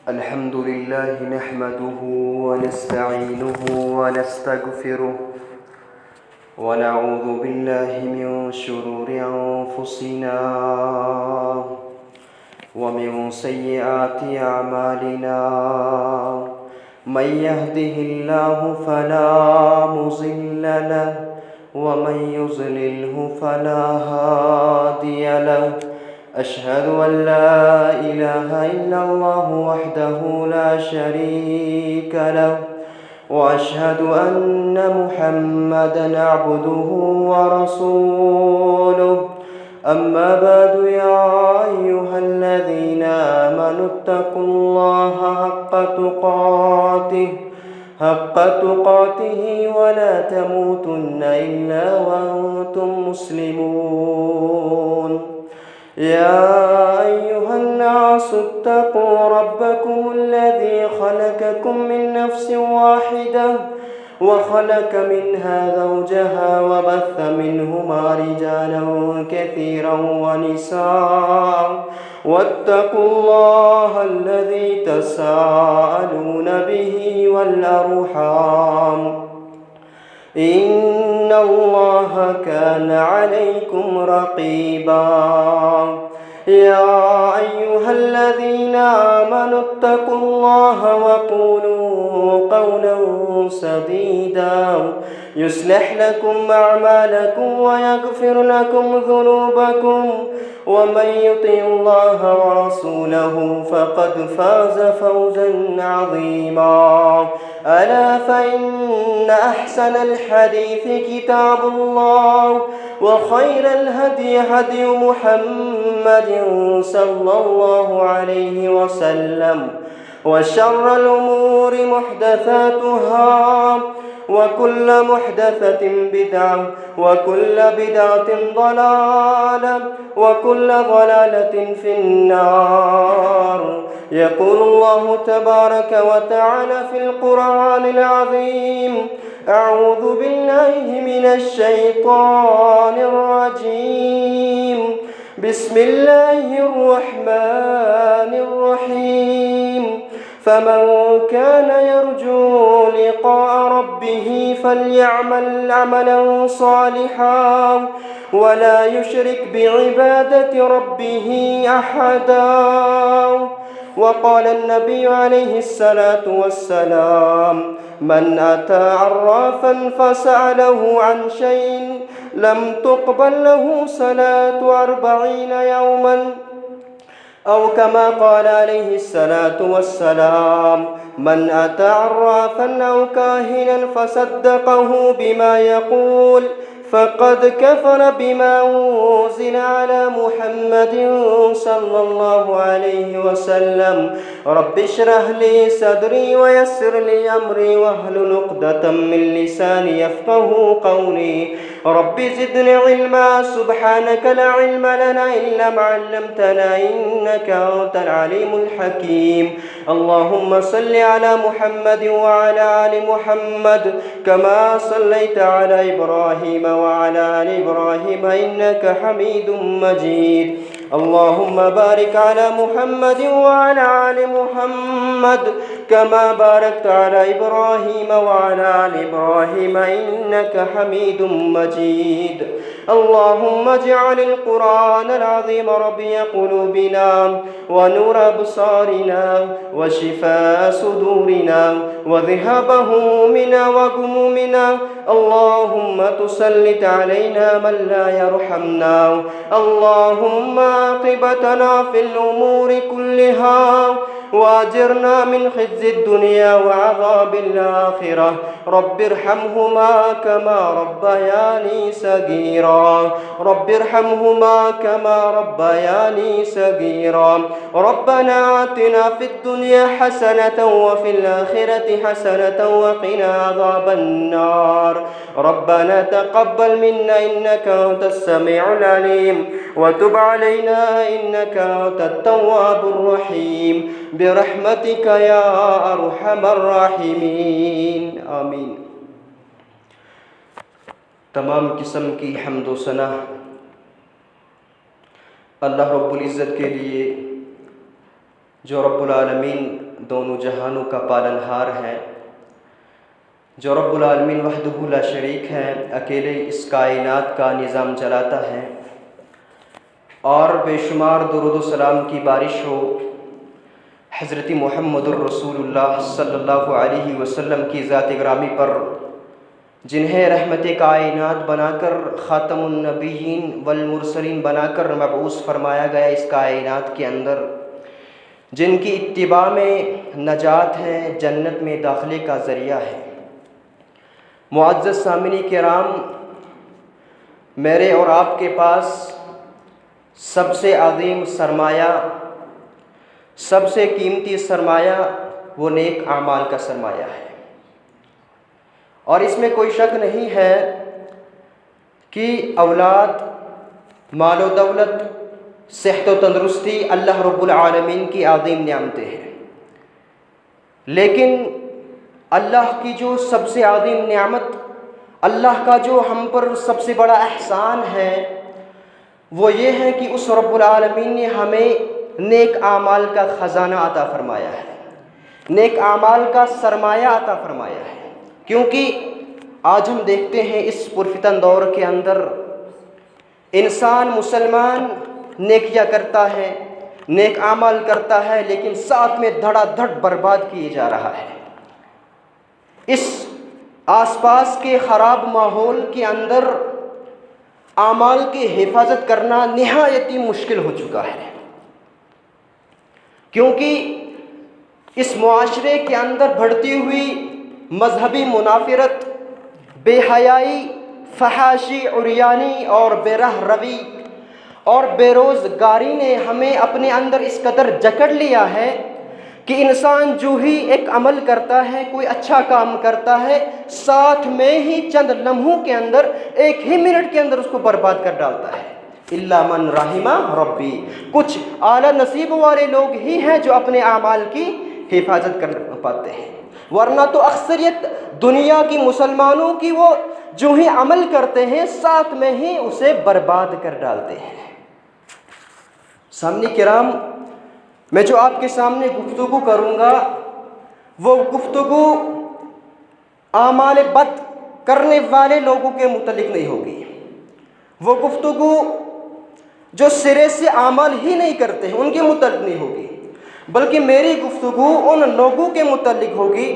الحمد لله نحمده ونستعينه ونستغفره ونعوذ بالله من شرور أنفسنا ومن سيئات أعمالنا من يهده الله فلا مضل له ومن يضلله فلا هادي له أشهد أن لا إله إلا الله وحده لا شريك له وأشهد أن محمدًا عبده ورسوله أما بعد يا أيها الذين آمنوا اتقوا الله حق تقاته ولا تموتن إلا وأنتم مسلمون يا أيها الناس اتقوا ربكم الذي خلقكم من نفس واحدة وخلق منها زوجها وبث منهما رجالا كثيرا ونساء واتقوا الله الذي تساءلون به والأرحام إن الله كان عليكم رقيبا يا أيها الذين آمنوا اتقوا الله وقولوا قولا سديدا يصلح لكم أعمالكم ويغفر لكم ذنوبكم ومن يطع الله ورسوله فقد فاز فوزا عظيما ألا فإن أحسن الحديث كتاب الله وخير الهدي هدي محمد صلى الله عليه وسلم وشر الأمور محدثاتها وكل محدثة بدعة وكل بدعة ضلالة وكل ضلالة في النار يقول الله تبارك وتعالى في القرآن العظيم أعوذ بالله من الشيطان الرجيم بسم الله الرحمن الرحيم فمن كان يرجو لقاء ربه فليعمل عملا صالحا ولا يشرك بعبادة ربه أحدا وقال النبي عليه الصلاة والسلام من أتى عرافا فسأله عن شيء لم تقبل له صلاة 40 يوما أو كما قال عليه الصلاة والسلام من أتى عرافا أو كاهنا فصدقه بما يقول فقد كفر بما أنزل على محمد صلى الله عليه وسلم رب اشرح لي صدري ويسر لي أمري واحلل عقدة من لساني يفقه قولي رب زدني علما سبحانك لا علم لنا إلا ما علمتنا إنك أنت العليم الحكيم اللهم صل على محمد وعلى آل محمد كما صليت على إبراهيم وعلى آل إبراهيم إنك حميد مجيد اللهم بارك على محمد وعلى آل محمد كما باركت على إبراهيم وعلى آل إبراهيم إنك حميد مجيد اللهم اجعل القرآن العظيم ربيع قلوبنا ونور أبصارنا وشفاء صدورنا وذهاب همومنا وغمومنا اللهم تسلط علينا من لا يرحمنا اللهم عاقبتنا في الأمور كلها واجرنا من خزي الدنيا وعذاب الآخرة رب ارحمهما كما ربياني صغيرا رب ارحمهما كما ربياني صغيرا ربنا آتنا في الدنيا حسنة وفي الآخرة حسنة وقنا عذاب النار ربنا تقبل منا إنك أنت السميع العليم وتب علينا إنك أنت التواب الرحيم برحمتك يا أرحم الراحمين آمین۔ تمام قسم کی حمد و ثنا اللہ رب العزت کے لیے جو رب العالمین دونوں جہانوں کا پالنہار ہے، جو رب العالمین وحدہ لا شریک ہے، اکیلے اس کائنات کا نظام چلاتا ہے، اور بے شمار درود و سلام کی بارش ہو حضرت محمد الرسول اللہ صلی اللہ علیہ وسلم کی ذات گرامی پر، جنہیں رحمت کائنات بنا کر، خاتم النبیین والمرسلین بنا کر مبعوث فرمایا گیا اس کائنات کے اندر، جن کی اتباع میں نجات ہے، جنت میں داخلے کا ذریعہ ہے۔ معزز سامعین کرام، میرے اور آپ کے پاس سب سے عظیم سرمایہ، سب سے قیمتی سرمایہ وہ نیک اعمال کا سرمایہ ہے، اور اس میں کوئی شک نہیں ہے کہ اولاد، مال و دولت، صحت و تندرستی اللہ رب العالمین کی عظیم نعمتیں ہیں، لیکن اللہ کی جو سب سے عظیم نعمت، اللہ کا جو ہم پر سب سے بڑا احسان ہے، وہ یہ ہے کہ اس رب العالمین نے ہمیں نیک اعمال کا خزانہ عطا فرمایا ہے، نیک اعمال کا سرمایہ عطا فرمایا ہے۔ کیونکہ آج ہم دیکھتے ہیں اس پرفتن دور کے اندر انسان مسلمان نیکیاں کرتا ہے، نیک اعمال کرتا ہے، لیکن ساتھ میں دھڑا دھڑ برباد کیے جا رہا ہے۔ اس آس پاس کے خراب ماحول کے اندر اعمال کی حفاظت کرنا نہایت مشکل ہو چکا ہے، کیونکہ اس معاشرے کے اندر بڑھتی ہوئی مذہبی منافرت، بے حیائی، فحاشی، عریانی اور بے رہ روی اور بے روزگاری نے ہمیں اپنے اندر اس قدر جکڑ لیا ہے کہ انسان جو ہی ایک عمل کرتا ہے، کوئی اچھا کام کرتا ہے، ساتھ میں ہی چند لمحوں کے اندر، ایک ہی منٹ کے اندر اس کو برباد کر ڈالتا ہے۔ الا من رحمہ ربی، کچھ اعلیٰ نصیب والے لوگ ہی ہیں جو اپنے اعمال کی حفاظت کر پاتے ہیں، ورنہ تو اکثریت دنیا کی مسلمانوں کی وہ جو ہی عمل کرتے ہیں ساتھ میں ہی اسے برباد کر ڈالتے ہیں۔ سامعین کرام، میں جو آپ کے سامنے گفتگو کروں گا وہ گفتگو اعمال بد کرنے والے لوگوں کے متعلق نہیں ہوگی، وہ گفتگو جو سرے سے اعمال ہی نہیں کرتے ہیں ان کے متعلق نہیں ہوگی، بلکہ میری گفتگو ان لوگوں کے متعلق ہوگی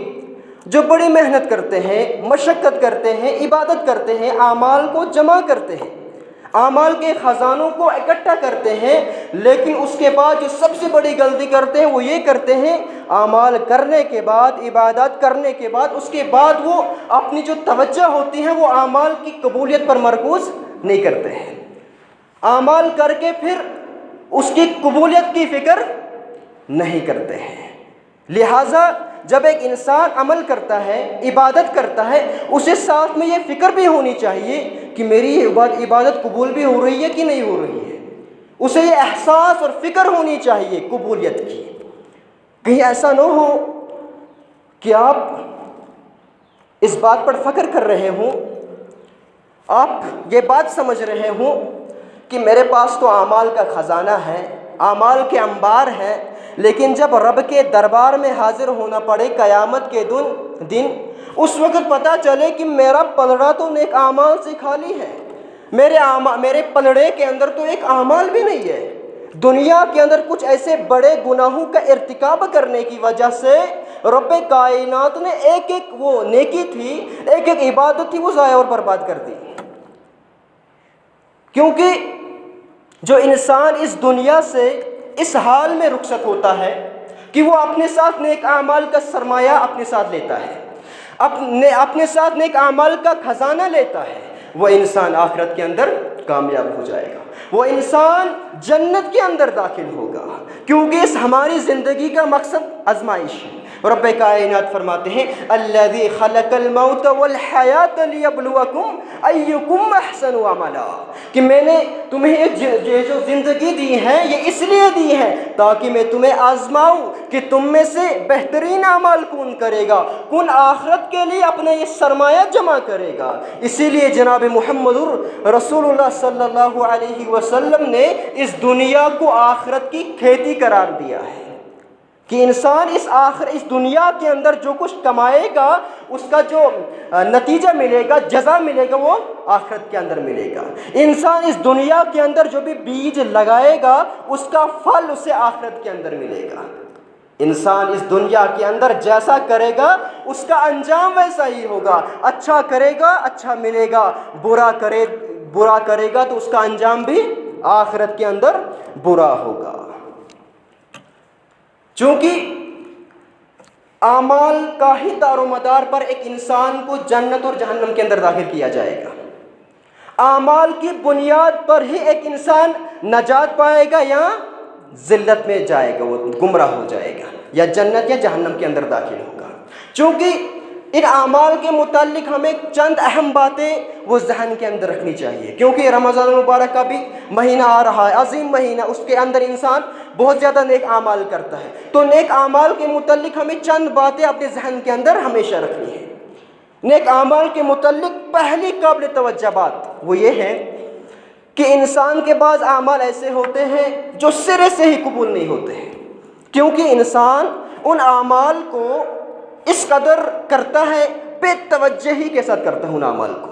جو بڑی محنت کرتے ہیں، مشقت کرتے ہیں، عبادت کرتے ہیں، اعمال کو جمع کرتے ہیں، اعمال کے خزانوں کو اکٹھا کرتے ہیں، لیکن اس کے بعد جو سب سے بڑی غلطی کرتے ہیں وہ یہ کرتے ہیں، اعمال کرنے کے بعد، عبادت کرنے کے بعد، اس کے بعد وہ اپنی جو توجہ ہوتی ہے وہ اعمال کی قبولیت پر مرکوز نہیں کرتے ہیں، اعمال کر کے پھر اس کی قبولیت کی فکر نہیں کرتے ہیں۔ لہٰذا جب ایک انسان عمل کرتا ہے، عبادت کرتا ہے، اسے ساتھ میں یہ فکر بھی ہونی چاہیے کہ میری یہ عبادت قبول بھی ہو رہی ہے کہ نہیں ہو رہی ہے، اسے یہ احساس اور فکر ہونی چاہیے قبولیت کی۔ کہیں ایسا نہ ہو کہ آپ اس بات پر فخر کر رہے ہوں، آپ یہ بات سمجھ رہے ہوں کہ میرے پاس تو اعمال کا خزانہ ہے، اعمال کے انبار ہیں، لیکن جب رب کے دربار میں حاضر ہونا پڑے قیامت کے دن، اس وقت پتہ چلے کہ میرا پلڑا تو نیک اعمال سے خالی ہے، میرے پلڑے کے اندر تو ایک اعمال بھی نہیں ہے۔ دنیا کے اندر کچھ ایسے بڑے گناہوں کا ارتکاب کرنے کی وجہ سے رب کائنات نے ایک ایک وہ نیکی تھی، ایک ایک عبادت تھی، وہ ضائع اور برباد کر دی۔ کیونکہ جو انسان اس دنیا سے اس حال میں رخصت ہوتا ہے کہ وہ اپنے ساتھ نیک اعمال کا سرمایہ اپنے ساتھ لیتا ہے، اپنے ساتھ نیک اعمال کا خزانہ لیتا ہے، وہ انسان آخرت کے اندر کامیاب ہو جائے گا، وہ انسان جنت کے اندر داخل ہوگا، کیونکہ اس ہماری زندگی کا مقصد آزمائش ہے، رب کائنات فرماتے ہیں الذی خلق الموت والحیات لیبلوکم ایکم احسن عملا، کہ میں نے تمہیں یہ جو زندگی دی ہے یہ اس لیے دی ہے تاکہ میں تمہیں آزماؤں کہ تم میں سے بہترین اعمال کون کرے گا، کون آخرت کے لیے اپنا یہ سرمایہ جمع کرے گا۔ اسی لیے جناب محمد رسول اللہ صلی اللہ علیہ وسلم نے اس دنیا کو آخرت کی کھیتی قرار دیا ہے کہ انسان اس دنیا کے اندر جو کچھ کمائے گا اس کا جو نتیجہ ملے گا، جزا ملے گا، وہ آخرت کے اندر ملے گا۔ انسان اس دنیا کے اندر جو بھی بیج لگائے گا اس کا پھل اسے آخرت کے اندر ملے گا۔ انسان اس دنیا کے اندر جیسا کرے گا اس کا انجام ویسا ہی ہوگا، اچھا کرے گا اچھا ملے گا، برا کرے گا تو اس کا انجام بھی آخرت کے اندر برا ہوگا۔ چونکہ اعمال کا ہی دار و مدار پر ایک انسان کو جنت اور جہنم کے اندر داخل کیا جائے گا، اعمال کی بنیاد پر ہی ایک انسان نجات پائے گا یا ذلت میں جائے گا، وہ گمراہ ہو جائے گا، یا جنت یا جہنم کے اندر داخل ہوگا۔ چونکہ ان اعمال کے متعلق ہمیں چند اہم باتیں وہ ذہن کے اندر رکھنی چاہیے، کیونکہ رمضان المبارک کا بھی مہینہ آ رہا ہے، عظیم مہینہ، اس کے اندر انسان بہت زیادہ نیک اعمال کرتا ہے، تو نیک اعمال کے متعلق ہمیں چند باتیں اپنے ذہن کے اندر ہمیشہ رکھنی ہے۔ نیک اعمال کے متعلق پہلی قابل توجہ بات وہ یہ ہے کہ انسان کے بعض اعمال ایسے ہوتے ہیں جو سرے سے ہی قبول نہیں ہوتے ہیں، کیونکہ انسان ان اعمال کو اس قدر کرتا ہے، بے توجہی کے ساتھ کرتا ہے ان اعمال کو،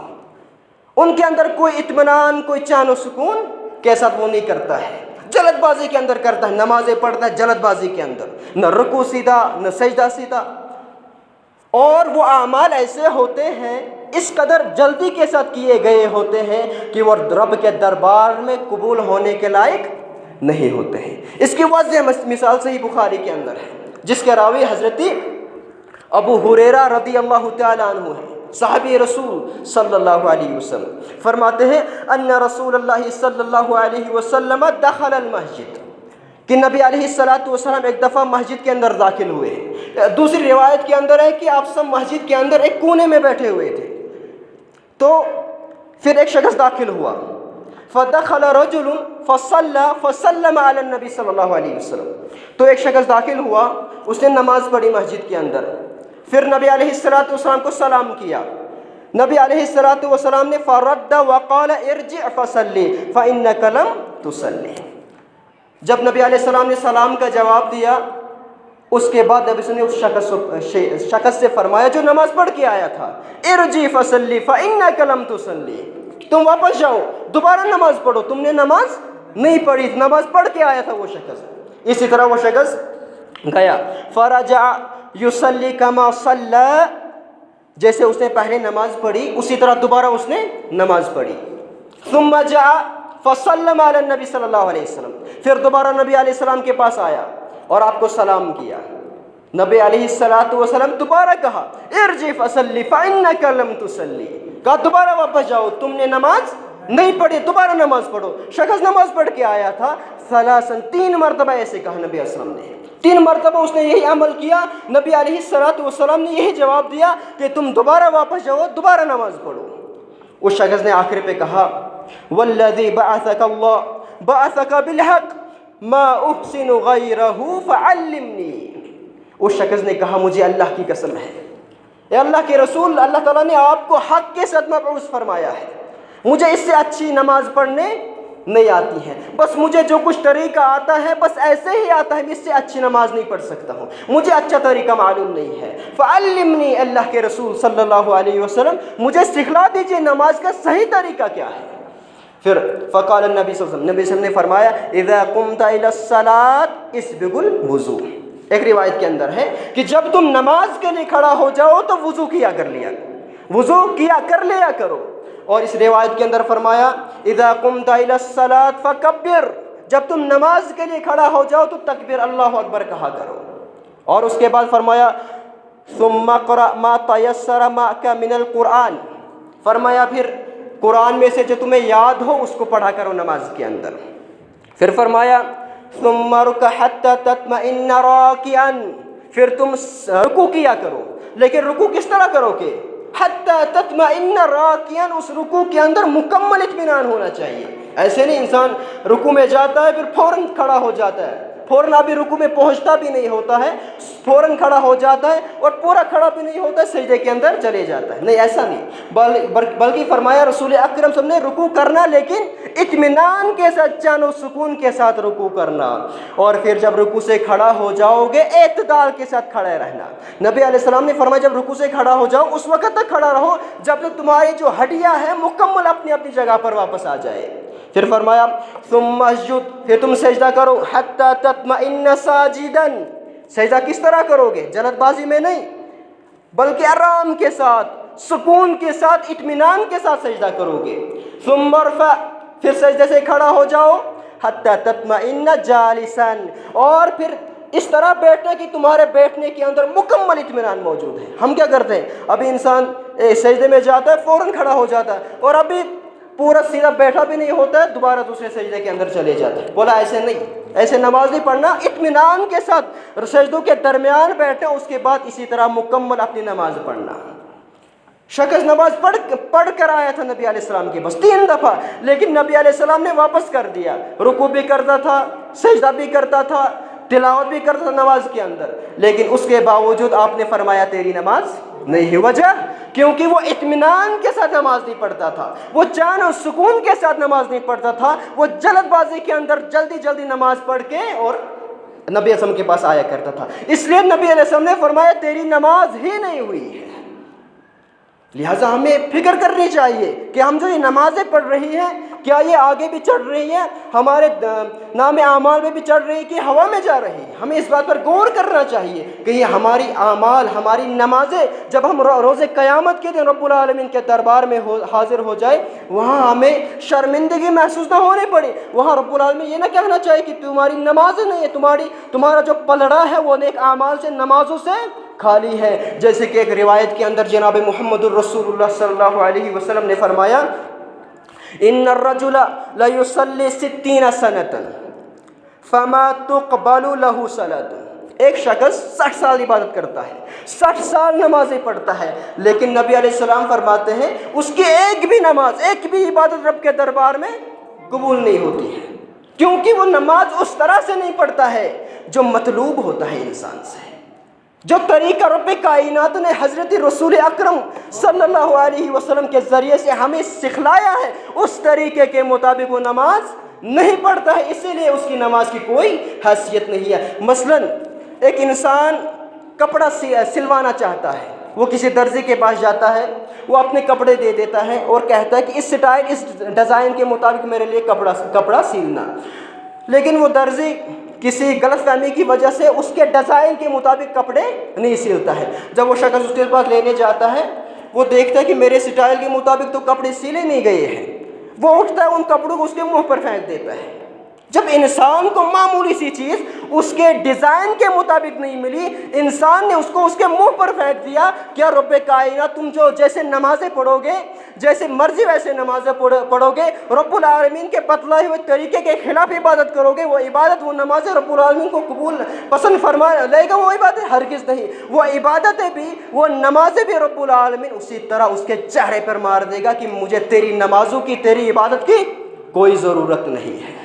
ان کے اندر کوئی اطمینان، کوئی چین و سکون کے ساتھ وہ نہیں کرتا ہے، جلد بازی کے اندر کرتا ہے، نمازیں پڑھتا ہے جلد بازی کے اندر، نہ رکوع سیدھا نہ سجدہ سیدھا، اور وہ اعمال ایسے ہوتے ہیں اس قدر جلدی کے ساتھ کیے گئے ہوتے ہیں کہ وہ رب کے دربار میں قبول ہونے کے لائق نہیں ہوتے ہیں۔ اس کی واضح مثال صحیح بخاری کے اندر ہے، جس کے راوی حضرت ابو ہریرہ رضی اللہ تعالیٰ عنہ ہے، صحابی رسول صلی اللہ علیہ وسلم، فرماتے ہیں ان رسول اللہ صلی اللہ علیہ وسلم دخل المسجد، کہ نبی علیہ السلام ایک دفعہ مسجد کے اندر داخل ہوئے ہیں۔ دوسری روایت کے اندر ہے کہ آپ سب مسجد کے اندر ایک کونے میں بیٹھے ہوئے تھے، تو پھر ایک شخص داخل ہوا، فدخل رجل فصلى فسلم على النبی صلی اللہ علیہ وسلم، تو ایک شخص داخل ہوا، اس نے نماز پڑھی مسجد کے اندر، پھر نبی علیہ السلام کو سلام کیا، نبی علیہ السلام نے فرد وقال ارجع فصلی فإنك لم تصلی، جب نبی علیہ السلام نے سلام کا جواب دیا اس کے بعد نبی صلی اللہ علیہ وسلم نے اس شخص سے فرمایا جو نماز پڑھ کے آیا تھا، ارجع فصلی فإنك لم تصلی، تم واپس جاؤ دوبارہ نماز پڑھو، تم نے نماز نہیں پڑھی، نماز پڑھ کے آیا تھا وہ شخص۔ اسی طرح وہ شخص گیا، فرجع یصلی کما صلی، جیسے اس نے پہلے نماز پڑھی اسی طرح دوبارہ اس نے نماز پڑھی، ثم جاء فسلم علی النبی صلی اللہ علیہ وسلم، پھر دوبارہ نبی علیہ السلام کے پاس آیا اور آپ کو سلام کیا، نبی علیہ السلام دوبارہ کہا ارجع فصلی فإنک لم تصلی، کہا دوبارہ واپس جاؤ تم نے نماز نہیں پڑھی، دوبارہ نماز پڑھو۔ شخص نماز پڑھ کے آیا تھا، ثلاثاً 3 مرتبہ ایسے کہا نبی علیہ السلام نے، 3 مرتبہ اس نے یہی عمل کیا، نبی علیہ السلام نے یہی جواب دیا کہ تم دوبارہ واپس جاؤ دوبارہ نماز پڑھو۔ اس شخص نے آخر پہ کہا والذی بعثک بالحق ما احسن غیرہ فعلمنی، اس شخص نے کہا مجھے اللہ کی قسم ہے، اے اللہ کے رسول، اللہ تعالیٰ نے آپ کو حق کے ساتھ مبعوث فرمایا ہے، مجھے اس سے اچھی نماز پڑھنے نہیں آتی ہے، بس مجھے جو کچھ طریقہ آتا ہے بس ایسے ہی آتا ہے، اس سے اچھی نماز نہیں پڑھ سکتا ہوں، مجھے اچھا طریقہ معلوم نہیں ہے، فعلمنی، اللہ کے رسول صلی اللہ علیہ وسلم مجھے سکھلا دیجئے نماز کا صحیح طریقہ کیا ہے۔ پھر فقال النبی صلی اللہ علیہ وسلم، نبی صلی اللہ علیہ وسلم نے فرمایا اذا قمت الى الصلاة اسبغ الوضوء، ایک روایت کے اندر ہے کہ جب تم نماز کے لیے کھڑا ہو جاؤ تو وضو کیا کر لیا کرو، اور اس روایت کے اندر فرمایا اذا قمت الى الصلاة فکبر، جب تم نماز کے لیے کھڑا ہو جاؤ تو تکبیر اللہ اکبر کہا کرو، اور اس کے بعد فرمایا ثم اقرأ ما تيسر معك من القرآن، فرمایا پھر قرآن میں سے جو تمہیں یاد ہو اس کو پڑھا کرو نماز کے اندر، پھر فرمایا ثم اركع حتى تطمئن راكعا، پھر تم رکوع کیا کرو، لیکن رکوع کس طرح کرو گے؟ حتی تطمئن راکعا، اس رکوع کے اندر مکمل اطمینان ہونا چاہیے۔ ایسے نہیں انسان رکوع میں جاتا ہے پھر فوراً کھڑا ہو جاتا ہے، فوراً ابھی رکوع میں پہنچتا بھی نہیں ہوتا ہے، فوراً کھڑا ہو جاتا ہے اور پورا کھڑا بھی نہیں ہوتا ہے، سجدے کے اندر چلے جاتا ہے۔ نہیں، ایسا نہیں، بلکہ فرمایا رسول اکرم صلی اللہ علیہ وسلم نے رکوع کرنا لیکن اطمینان کے ساتھ، چین و سکون کے ساتھ رکوع کرنا، اور پھر جب رکوع سے کھڑا ہو جاؤ گے اعتدال کے ساتھ کھڑے رہنا۔ نبی علیہ السلام نے فرمایا جب رکوع سے کھڑا ہو جاؤ اس وقت تک کھڑا رہو جب تک تمہاری جو ہڈیاں ہیں مکمل اپنی اپنی جگہ پر واپس آ جائے۔ پھر فرمایا ثم اسجد، پھر تم سجدہ کرو، حتی تطمئن ساجدا، سجدہ کس طرح کرو گے؟ جلد بازی میں نہیں، بلکہ آرام کے ساتھ، سکون کے ساتھ، اطمینان کے ساتھ سجدہ کرو گے۔ ثم ارفع، پھر سجدے سے کھڑا ہو جاؤ، حتی تطمئن جالسا، اور پھر اس طرح بیٹھنا کہ تمہارے بیٹھنے کے اندر مکمل اطمینان موجود ہے۔ ہم کیا کرتے ہیں؟ ابھی انسان سجدے میں جاتا ہے فوراً کھڑا ہو جاتا ہے اور ابھی پورا سیدھا بیٹھا بھی نہیں ہوتا ہے، دوبارہ دوسرے سجدے کے اندر چلے جاتا ہے۔ بولا ایسے نہیں، ایسے نماز نہیں پڑھنا، اطمینان کے ساتھ سجدوں کے درمیان بیٹھنا، اس کے بعد اسی طرح مکمل اپنی نماز پڑھنا۔ شخص نماز پڑھ کر آیا تھا نبی علیہ السلام کے بس 3 دفعہ، لیکن نبی علیہ السلام نے واپس کر دیا، رکوع بھی کرتا تھا، سجدہ بھی کرتا تھا، تلاوت بھی کرتا تھا نماز کے اندر، لیکن اس کے باوجود آپ نے فرمایا تیری نماز نہیں ہے۔ وجہ کیونکہ وہ اطمینان کے ساتھ نماز نہیں پڑھتا تھا، وہ چین و سکون کے ساتھ نماز نہیں پڑھتا تھا، وہ جلد بازی کے اندر جلدی جلدی نماز پڑھ کے اور نبی علیہ السلام کے پاس آیا کرتا تھا، اس لیے نبی علیہ السلام نے فرمایا تیری نماز ہی نہیں ہوئی ہے۔ لہٰذا ہمیں فکر کرنی چاہیے کہ ہم جو یہ نمازیں پڑھ رہی ہیں کیا یہ آگے بھی چڑھ رہی ہیں، ہمارے نام اعمال میں بھی چڑھ رہی ہے کہ ہوا میں جا رہی ہے؟ ہمیں اس بات پر غور کرنا چاہیے کہ یہ ہماری اعمال، ہماری نمازیں جب ہم روز قیامت کے دن رب العالمین کے دربار میں حاضر ہو جائے وہاں ہمیں شرمندگی محسوس نہ ہونے پڑے، وہاں رب العالمین یہ نہ کہنا چاہیے کہ تمہاری نمازیں نہیں ہے، تمہارا جو پلڑا ہے وہ نیک اعمال سے، نمازوں سے خالی ہے۔ جیسے کہ ایک روایت کے اندر جناب محمد الرسول اللہ صلی اللہ علیہ وسلم نے فرمایا ان الرجل لیصلی 60 سنۃ فما تقبل له صلاۃ، ایک شخص 60 سال عبادت کرتا ہے، 60 سال نمازیں پڑھتا ہے، لیکن نبی علیہ السلام فرماتے ہیں اس کی ایک بھی نماز، ایک بھی عبادت رب کے دربار میں قبول نہیں ہوتی ہے، کیونکہ وہ نماز اس طرح سے نہیں پڑھتا ہے جو مطلوب ہوتا ہے انسان سے، جو طریقہ رب کائنات نے حضرت رسول اکرم صلی اللہ علیہ وسلم کے ذریعے سے ہمیں سکھلایا ہے اس طریقے کے مطابق وہ نماز نہیں پڑھتا ہے، اسی لیے اس کی نماز کی کوئی حیثیت نہیں ہے۔ مثلاً ایک انسان کپڑا سلوانا چاہتا ہے، وہ کسی درزی کے پاس جاتا ہے، وہ اپنے کپڑے دے دیتا ہے اور کہتا ہے کہ اس سٹائل، اس ڈیزائن کے مطابق میرے لیے کپڑا سلنا، لیکن وہ درزی کسی غلط فہمی کی وجہ سے اس کے ڈیزائن کے مطابق کپڑے نہیں سلتا ہے۔ جب وہ شخص اس کے پاس لینے جاتا ہے وہ دیکھتا ہے کہ میرے سٹائل کے مطابق تو کپڑے سلے نہیں گئے ہیں، وہ اٹھتا ہے ان کپڑوں کو اس کے منہ پر پھینک دیتا ہے۔ جب انسان کو معمولی سی چیز اس کے ڈیزائن کے مطابق نہیں ملی، انسان نے اس کو اس کے منہ پر پھینک دیا، کیا رب کائنات تم جو جیسے نمازیں پڑھو گے، جیسے مرضی ویسے نمازیں پڑھو گے، رب العالمین کے بتلائے ہوئے طریقے کے خلاف عبادت کرو گے، وہ عبادت، وہ نمازیں رب العالمین کو قبول پسند فرما لے گا؟ وہ عبادت ہرگز نہیں، وہ عبادتیں بھی، وہ نمازیں بھی رب العالمین اسی طرح اس کے چہرے پر مار دے گا کہ مجھے تیری نمازوں کی، تیری عبادت کی کوئی ضرورت نہیں ہے۔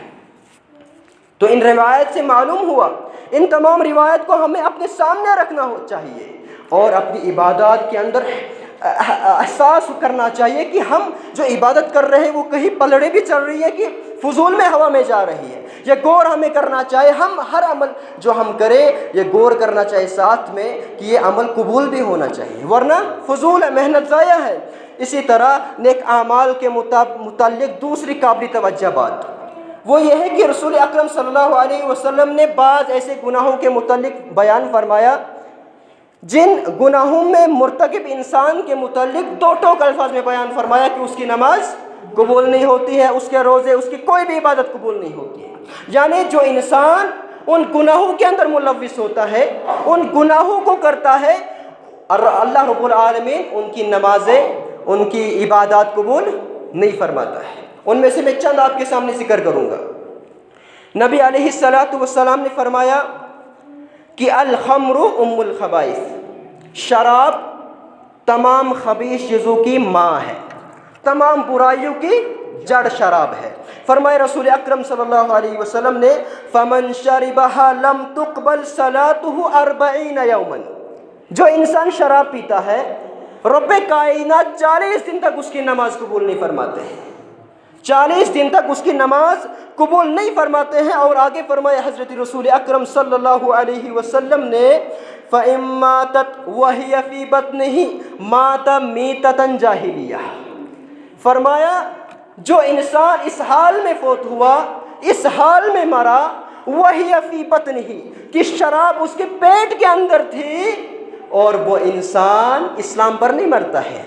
تو ان روایت سے معلوم ہوا، ان تمام روایت کو ہمیں اپنے سامنے رکھنا چاہیے اور اپنی عبادات کے اندر احساس کرنا چاہیے کہ ہم جو عبادت کر رہے ہیں وہ کہیں پلڑے بھی چل رہی ہے کہ فضول میں ہوا میں جا رہی ہے۔ یہ غور ہمیں کرنا چاہیے، ہم ہر عمل جو ہم کریں یہ غور کرنا چاہیے ساتھ میں کہ یہ عمل قبول بھی ہونا چاہیے، ورنہ فضول ہے، محنت ضائع ہے۔ اسی طرح نیک اعمال کے متعلق دوسری قابل توجہ بات وہ یہ ہے کہ رسول اکرم صلی اللہ علیہ وسلم نے بعض ایسے گناہوں کے متعلق بیان فرمایا جن گناہوں میں مرتکب انسان کے متعلق 2 ٹوک الفاظ میں بیان فرمایا کہ اس کی نماز قبول نہیں ہوتی ہے، اس کے روزے، اس کی کوئی بھی عبادت قبول نہیں ہوتی ہے۔ یعنی جو انسان ان گناہوں کے اندر ملوث ہوتا ہے، ان گناہوں کو کرتا ہے، اور اللہ رب العالمین ان کی نمازیں، ان کی عبادات قبول نہیں فرماتا ہے۔ ان میں سے میں چند آپ کے سامنے ذکر کروں گا۔ نبی علیہ الصلاۃ والسلام نے فرمایا کہ الخمر ام الخبائث، شراب تمام خبیث چیزوں کی ماں ہے، تمام برائیوں کی جڑ شراب ہے۔ فرمائے رسول اکرم صلی اللہ علیہ وسلم نے فمن شربها لم تقبل صلاته 40 یوما، جو انسان شراب پیتا ہے رب کائنات 40 دن تک اس کی نماز قبول نہیں فرماتے ہیں، 40 دن تک اس کی نماز قبول نہیں فرماتے ہیں۔ اور آگے فرمایا حضرت رسول اکرم صلی اللہ علیہ وسلم نے فَإِن مَاتَتْ وَهِيَ فِي بَطْنِهِ مَاتَ مِيتَةً جَاهِلِيَّةً، فرمایا جو انسان اس حال میں فوت ہوا، اس حال میں مرا، وَهِيَ فِي بَطْنِهِ، کہ شراب اس کے پیٹ کے اندر تھی، اور وہ انسان اسلام پر نہیں مرتا ہے،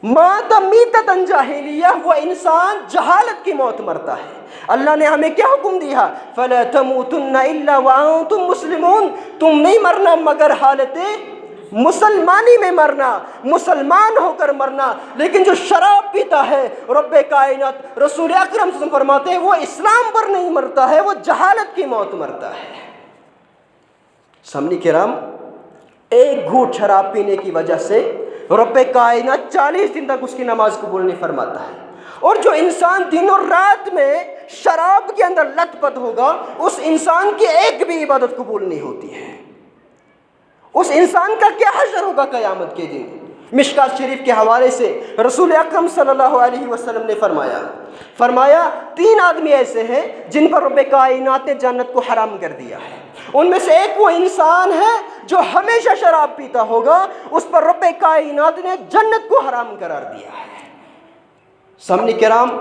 مات میتۃ جاہلیہ، وہ انسان جہالت کی موت مرتا ہے۔ اللہ نے ہمیں کیا حکم دیا؟ فَلَا تَمُوتُنَّ إِلَّا وَأَنْتُمْ مُسْلِمُونَ، تم نہیں مرنا مگر حالت مسلمانی میں مرنا، مسلمان ہو کر مرنا۔ لیکن جو شراب پیتا ہے رب کائنات رسول اکرم صلی اللہ علیہ وسلم فرماتے ہیں وہ اسلام پر نہیں مرتا ہے، وہ جہالت کی موت مرتا ہے۔ سامعین کرام، ایک گھونٹ شراب پینے کی وجہ سے رب کائنات 40 دن تک اس کی نماز قبول نہیں فرماتا ہے۔ اور جو انسان دن اور رات میں شراب کے اندر لت پت ہوگا، اس انسان کی ایک بھی عبادت قبول نہیں ہوتی ہے۔ اس انسان کا کیا حشر ہوگا قیامت کے دن؟ مشکات شریف کے حوالے سے رسول اکرم صلی اللہ علیہ وسلم نے فرمایا 3 آدمی ایسے ہیں جن پر رب کائنات نے جنت کو حرام کر دیا ہے۔ ان میں سے ایک وہ انسان ہے جو ہمیشہ شراب پیتا ہوگا، اس پر رب کائنات نے جنت کو حرام قرار دیا ہے۔ سامعین کرام،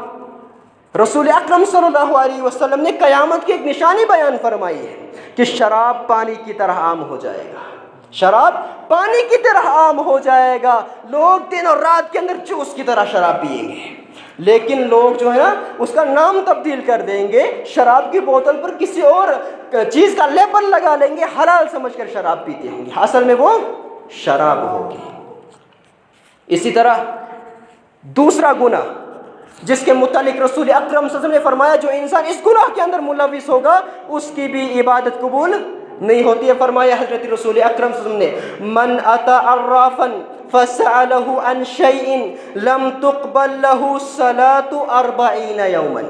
رسول اکرم صلی اللہ علیہ وسلم نے قیامت کی ایک نشانی بیان فرمائی ہے کہ شراب پانی کی طرح عام ہو جائے گا، شراب پانی کی طرح عام ہو جائے گا، لوگ دن اور رات کے اندر جوس کی طرح شراب پئیں گے، لیکن لوگ جو ہے نا اس کا نام تبدیل کر دیں گے، شراب کی بوتل پر کسی اور چیز کا لیبل لگا لیں گے، حلال سمجھ کر شراب پیتے ہوں گے، اصل میں وہ شراب ہوگی۔ اسی طرح دوسرا گناہ جس کے متعلق رسول اکرم صلی اللہ علیہ وسلم نے فرمایا جو انسان اس گناہ کے اندر ملوث ہوگا اس کی بھی عبادت قبول نہیں ہوتی ہے۔ فرمایا حضرت رسول اکرم صلی اللہ علیہ وسلم نے من اتی عرافا فسأله عن شيء لم تقبل له صلاة 40 یوما،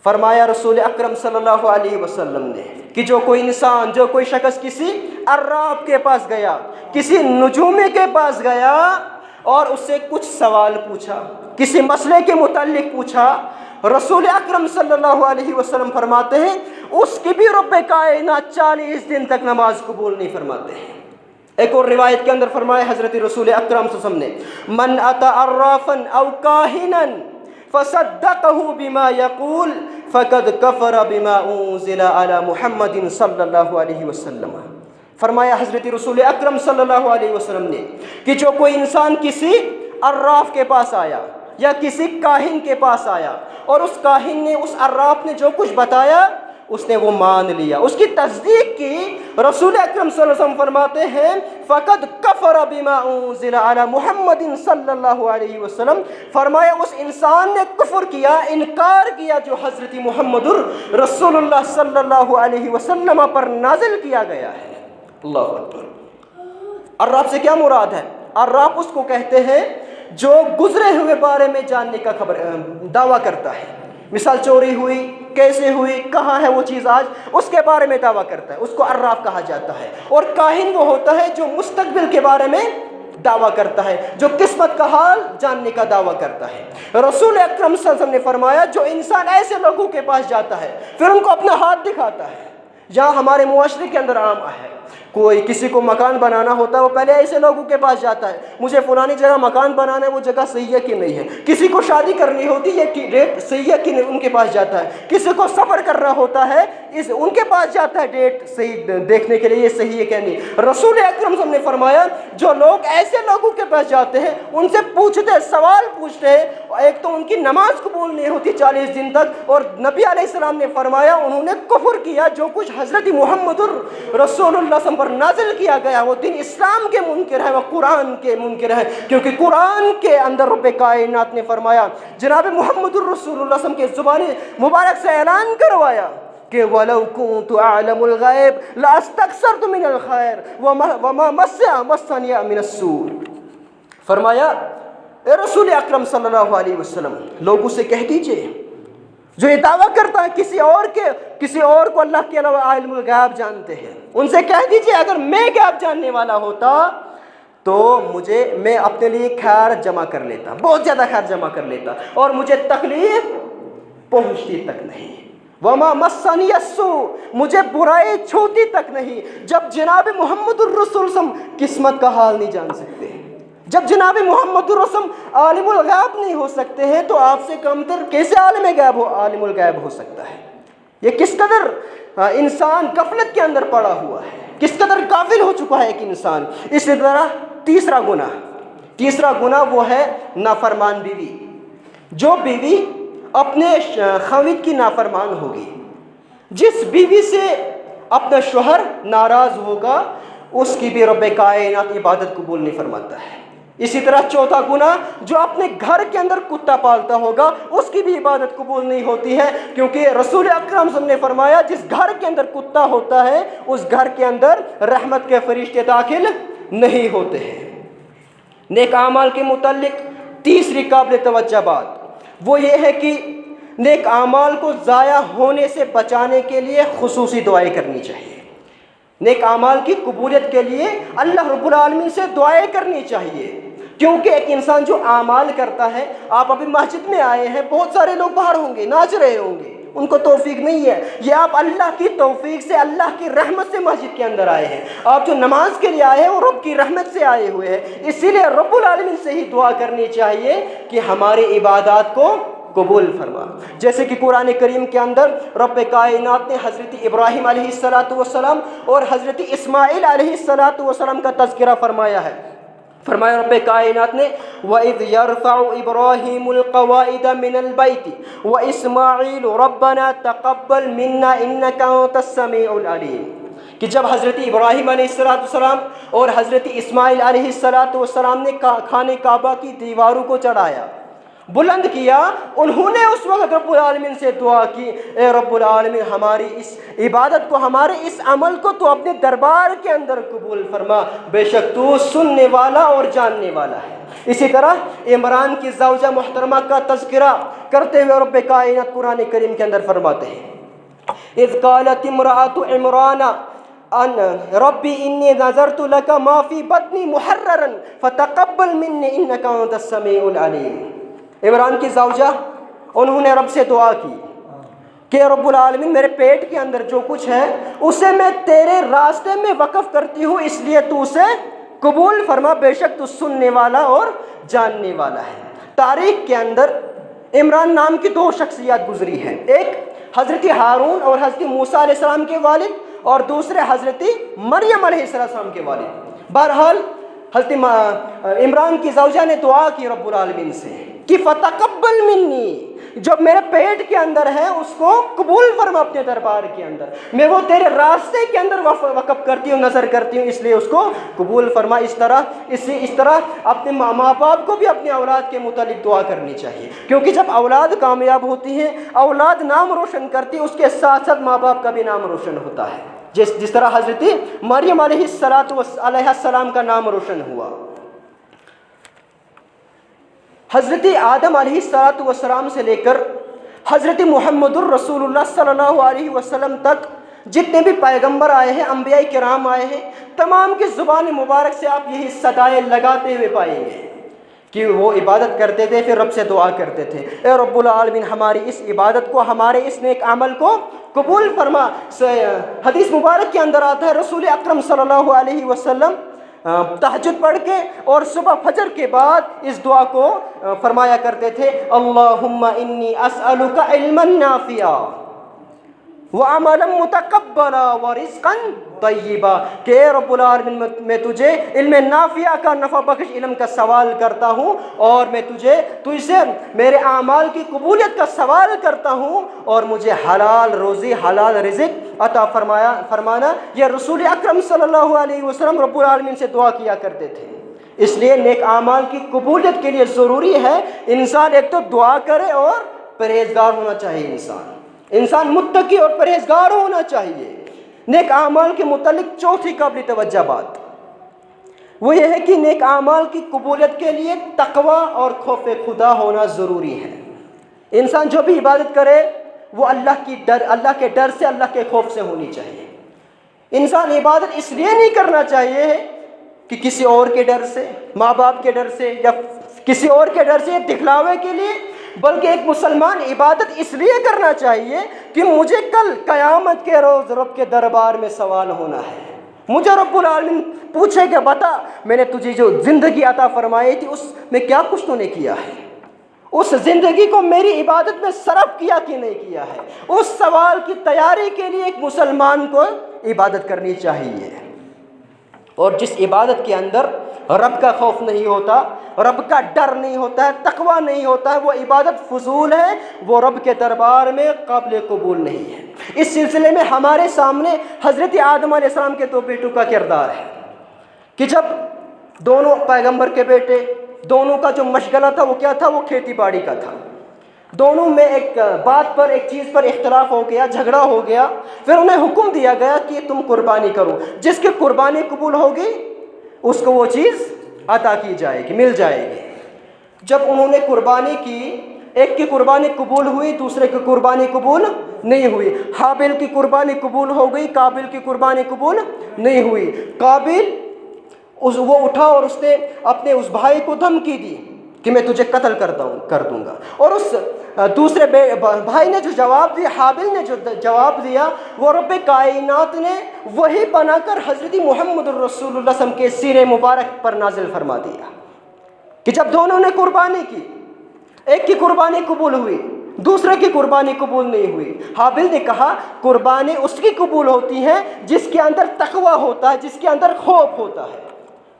فرمایا رسول اکرم صلی اللہ علیہ وسلم نے کہ جو کوئی انسان، جو کوئی شخص کسی عراف کے پاس گیا، کسی نجومی کے پاس گیا اور اس سے کچھ سوال پوچھا، کسی مسئلے کے متعلق پوچھا، رسول اکرم صلی اللہ علیہ وسلم فرماتے ہیں اس کی بھی رب کائنات 40 دن تک نماز قبول نہیں فرماتے ہیں۔ ایک اور روایت کے اندر فرمایا حضرت رسول اکرم صلی اللہ علیہ وسلم نے من اتی عرافا او کاہنا فصدقه بما يقول فقد كفر بما انزل على محمد صلی اللہ علیہ وسلم، فرمایا حضرت رسول اکرم صلی اللہ علیہ وسلم نے کہ جو کوئی انسان کسی عراف کے پاس آیا یا کسی کاہن کے پاس آیا اور اس کاہن نے، اس عراف نے جو کچھ بتایا اس نے وہ مان لیا، اس کی تصدیق کی، رسول اکرم صلی اللہ علیہ وسلم فرماتے ہیں فقد کفر بما انزل علی محمد صلی اللہ علیہ وسلم، فرمایا اس انسان نے کفر کیا، انکار کیا جو حضرت محمد رسول اللہ صلی اللہ علیہ وسلم پر نازل کیا گیا ہے۔ اللہ اکبر۔ عراف سے کیا مراد ہے؟ عراف اس کو کہتے ہیں جو گزرے ہوئے بارے میں جاننے کا دعویٰ کرتا ہے، مثال چوری ہوئی، کیسے ہوئی، کہاں ہے وہ چیز آج، اس کے بارے میں دعویٰ کرتا ہے، اس کو عراف کہا جاتا ہے۔ اور کاہن وہ ہوتا ہے جو مستقبل کے بارے میں دعویٰ کرتا ہے، جو قسمت کا حال جاننے کا دعویٰ کرتا ہے۔ رسول اکرم صلی اللہ علیہ وسلم نے فرمایا جو انسان ایسے لوگوں کے پاس جاتا ہے پھر ان کو اپنا ہاتھ دکھاتا ہے، جہاں ہمارے معاشرے کے اندر عام ہے، کوئی کسی کو مکان بنانا ہوتا ہے وہ پہلے ایسے لوگوں کے پاس جاتا ہے مجھے فلانی جگہ مکان بنانا ہے، وہ جگہ صحیح ہے کہ نہیں ہے، کسی کو شادی کرنی ہوتی ہے یہ ڈیٹ صحیح ہے کہ نہیں، ان کے پاس جاتا ہے، کسی کو سفر کرنا ہوتا ہے ان کے پاس جاتا ہے ڈیٹ صحیح دیکھنے کے لیے یہ صحیح ہے کہ نہیں۔ رسول اکرم صلی اللہ علیہ وسلم نے فرمایا جو لوگ ایسے لوگوں کے پاس جاتے ہیں ان سے پوچھتے ہیں، سوال پوچھتے ہیں، ایک تو ان کی نماز قبول نہیں ہوتی 40 دن تک، اور نبی علیہ السلام نے فرمایا انہوں نے کفر کیا جو کچھ حضرت محمد رسول اللہ صلی اللہ علیہ وسلم پر نازل کیا گیا وہ دین اسلام کے منکر ہے، وہ قرآن کے منکر ہے، کیونکہ قرآن کے اندر رب کائنات نے فرمایا، جناب محمد الرسول اللہ صلی اللہ علیہ وسلم کے زبان مبارک سے اعلان کروایا کہ وَلَوْ كُنْتُ أَعْلَمُ الْغَيْبَ لَأَسْتَكْثَرْتُ مِنَ الْخَيْرِ وَمَا مَسَّنِيَ مِنَ السُّوءِ۔ فرمایا اے رسول اکرم صلی اللہ علیہ وسلم، لوگوں سے کہہ دیجئے جو یہ دعویٰ کرتا ہے کسی اور کو اللہ کے علاوہ عالم الغیب جانتے ہیں، ان سے کہہ دیجئے اگر میں غیب جاننے والا ہوتا تو میں اپنے لیے خیر جمع کر لیتا، بہت زیادہ خیر جمع کر لیتا، اور مجھے تکلیف پہنچتی تک نہیں۔ وما مسنی السوء، مجھے برائی چھوتی تک نہیں۔ جب جناب محمد الرسول صلی اللہ علیہ وسلم قسمت کا حال نہیں جان سکتے، جب جناب محمد الرسول عالم الغیب نہیں ہو سکتے ہیں، تو آپ سے کم تر کیسے عالم الغیب ہو سکتا ہے؟ یہ کس قدر انسان غفلت کے اندر پڑا ہوا ہے، کس قدر غافل ہو چکا ہے ایک انسان۔ اسی طرح تیسرا گناہ وہ ہے نافرمان بیوی۔ جو بیوی اپنے خاوند کی نافرمان ہوگی، جس بیوی سے اپنا شوہر ناراض ہوگا، اس کی بھی رب کائنات عبادت قبول نہیں فرماتا ہے۔ اسی طرح چوتھا گناہ، جو اپنے گھر کے اندر کتا پالتا ہوگا، اس کی بھی عبادت قبول نہیں ہوتی ہے، کیونکہ رسول اکرم صلی اللہ علیہ وسلم نے فرمایا جس گھر کے اندر کتا ہوتا ہے اس گھر کے اندر رحمت کے فرشتے داخل نہیں ہوتے ہیں۔ نیک اعمال کے متعلق تیسری قابل توجہ بات وہ یہ ہے کہ نیک اعمال کو ضائع ہونے سے بچانے کے لیے خصوصی دعائیں کرنی چاہیے۔ نیک اعمال کی قبولیت کے لیے اللہ رب العالمین سے دعائیں کرنی چاہیے، کیونکہ ایک انسان جو اعمال کرتا ہے، آپ ابھی مسجد میں آئے ہیں، بہت سارے لوگ باہر ہوں گے، ناچ رہے ہوں گے، ان کو توفیق نہیں ہے، یہ آپ اللہ کی توفیق سے، اللہ کی رحمت سے مسجد کے اندر آئے ہیں۔ آپ جو نماز کے لیے آئے ہیں وہ رب کی رحمت سے آئے ہوئے ہیں، اسی لیے رب العالمین سے ہی دعا کرنی چاہیے کہ ہماری عبادات کو قبول فرما۔ جیسے کہ قرآن کریم کے اندر رب کائنات نے حضرت ابراہیم علیہ السلام اور حضرت اسماعیل علیہ السلام کا تذکرہ فرمایا ہے۔ فرمایا رب کائنات نے وَإِذْ يَرْفَعُ إِبْرَاهِيمُ الْقَوَائِدَ مِنَ الْبَيْتِ وَإِسْمَاعِيلُ رَبَّنَا تَقَبَّلْ مِنَّا إِنَّكَ أَنْتَ السَّمِيعُ الْعَلِيمُ، کہ جب حضرت ابراہیم علیہ السلام اور حضرت اسماعیل علیہ السلام نے خانہ کعبہ کی دیواروں کو چڑھایا، بلند کیا، انہوں نے اس وقت رب العالمین سے دعا کی، اے رب العالمین ہماری اس عبادت کو، ہمارے اس عمل کو تو اپنے دربار کے اندر قبول فرما، بے شک تو سننے والا اور جاننے والا ہے۔ اسی طرح عمران کی زوجہ محترمہ کا تذکرہ کرتے ہوئے رب کائنات قرآن کریم کے اندر فرماتے ہیں اذ قالت امرأة عمران ان ربی انی نذرت لک ما فی بطنی محررا فتقبل منی انک انت السمیع العلیم۔ عمران کی زوجہ انہوں نے رب سے دعا کی کہ رب العالمین میرے پیٹ کے اندر جو کچھ ہے اسے میں تیرے راستے میں وقف کرتی ہوں، اس لیے تو اسے قبول فرما، بے شک تو سننے والا اور جاننے والا ہے۔ تاریخ کے اندر عمران نام کی دو شخصیات گزری ہیں، ایک حضرت ہارون اور حضرت موسیٰ علیہ السلام کے والد، اور دوسرے حضرت مریم علیہ السلام کے والد۔ بہرحال حضرت عمران کی زوجہ نے دعا کی رب العالمین سے کہ فتقبل منی، جو میرے پیٹ کے اندر ہے اس کو قبول فرما اپنے دربار کے اندر، میں وہ تیرے راستے کے اندر وقف کرتی ہوں، نظر کرتی ہوں، اس لیے اس کو قبول فرما۔ اس طرح اپنے ماں باپ کو بھی اپنے اولاد کے متعلق دعا کرنی چاہیے، کیونکہ جب اولاد کامیاب ہوتی ہے، اولاد نام روشن کرتی ہے، اس کے ساتھ ساتھ ماں باپ کا بھی نام روشن ہوتا ہے، جس طرح حضرت مریم علیہ السلام کا نام روشن ہوا۔ حضرت آدم علیہ السلام سے لے کر حضرت محمد الرسول اللہ صلی اللہ علیہ وسلم تک جتنے بھی پیغمبر آئے ہیں، انبیاء کرام آئے ہیں، تمام کی زبان مبارک سے آپ یہی صدائیں لگاتے ہوئے پائیں گے کہ وہ عبادت کرتے تھے، پھر رب سے دعا کرتے تھے، اے رب العالمین ہماری اس عبادت کو، ہمارے اس نیک عمل کو قبول فرما۔ حدیث مبارک کے اندر آتا ہے رسول اکرم صلی اللہ علیہ وسلم تہجد پڑھ کے اور صبح فجر کے بعد اس دعا کو فرمایا کرتے تھے، اللہم انی اسألک علما نافعا وعملا متقبلا ورزقا طیبا، کہ اے رب العالمین میں تجھے علم نافع کا، نفع بخش علم کا سوال کرتا ہوں، اور میں تجھ سے میرے اعمال کی قبولیت کا سوال کرتا ہوں، اور مجھے حلال روزی، حلال رزق عطا فرمانا۔ یہ رسول اکرم صلی اللہ علیہ وسلم رب العالمین سے دعا کیا کرتے تھے۔ اس لیے نیک اعمال کی قبولیت کے لیے ضروری ہے انسان ایک تو دعا کرے اور پرہیزگار ہونا چاہیے انسان، انسان متقی اور پرہیزگار ہونا چاہیے۔ نیک اعمال کے متعلق چوتھی قابل توجہ بات وہ یہ ہے کہ نیک اعمال کی قبولیت کے لیے تقوی اور خوف خدا ہونا ضروری ہے۔ انسان جو بھی عبادت کرے وہ اللہ کے ڈر سے، اللہ کے خوف سے ہونی چاہیے۔ انسان عبادت اس لیے نہیں کرنا چاہیے کہ کسی اور کے ڈر سے، ماں باپ کے ڈر سے یا کسی اور کے ڈر سے، دکھلاوے کے لیے، بلکہ ایک مسلمان عبادت اس لیے کرنا چاہیے کہ مجھے کل قیامت کے روز رب کے دربار میں سوال ہونا ہے۔ مجھے رب العالمین پوچھے کہ بتا میں نے تجھے جو زندگی عطا فرمائی تھی اس میں کیا کچھ تو نے کیا ہے، اس زندگی کو میری عبادت میں صرف کیا کہ نہیں کیا ہے۔ اس سوال کی تیاری کے لیے ایک مسلمان کو عبادت کرنی چاہیے، اور جس عبادت کے اندر رب کا خوف نہیں ہوتا، رب کا ڈر نہیں ہوتا ہے، تقوی نہیں ہوتا ہے، وہ عبادت فضول ہے، وہ رب کے دربار میں قابل قبول نہیں ہے۔ اس سلسلے میں ہمارے سامنے حضرت آدم علیہ السلام کے دو بیٹوں کا کردار ہے کہ جب دونوں پیغمبر کے بیٹے، دونوں کا جو مشغلہ تھا وہ کیا تھا؟ وہ کھیتی باڑی کا تھا۔ دونوں میں ایک بات پر، ایک چیز پر اختلاف ہو گیا، جھگڑا ہو گیا، پھر انہیں حکم دیا گیا کہ تم قربانی کرو، جس کی قربانی قبول ہوگی اس کو وہ چیز عطا کی جائے گی، مل جائے گی۔ جب انہوں نے قربانی کی، ایک کی قربانی قبول ہوئی، دوسرے کی قربانی قبول نہیں ہوئی۔ حابیل کی قربانی قبول ہو گئی، قابیل کی قربانی قبول نہیں ہوئی۔ قابیل وہ اٹھا اور اس نے اپنے اس بھائی کو دھمکی دی کہ میں تجھے قتل کر دوں گا، اور اس دوسرے بھائی نے جو جواب دیا، حابیل نے جو جواب دیا، وہ رب کائنات نے وہی بنا کر حضرت محمد الرسول اللہ صلی اللہ علیہ وسلم کے سینے مبارک پر نازل فرما دیا کہ جب دونوں نے قربانی کی، ایک کی قربانی قبول ہوئی، دوسرے کی قربانی قبول نہیں ہوئی۔ حابیل نے کہا قربانی اس کی قبول ہوتی ہے جس کے اندر تقوی ہوتا ہے، جس کے اندر خوف ہوتا ہے۔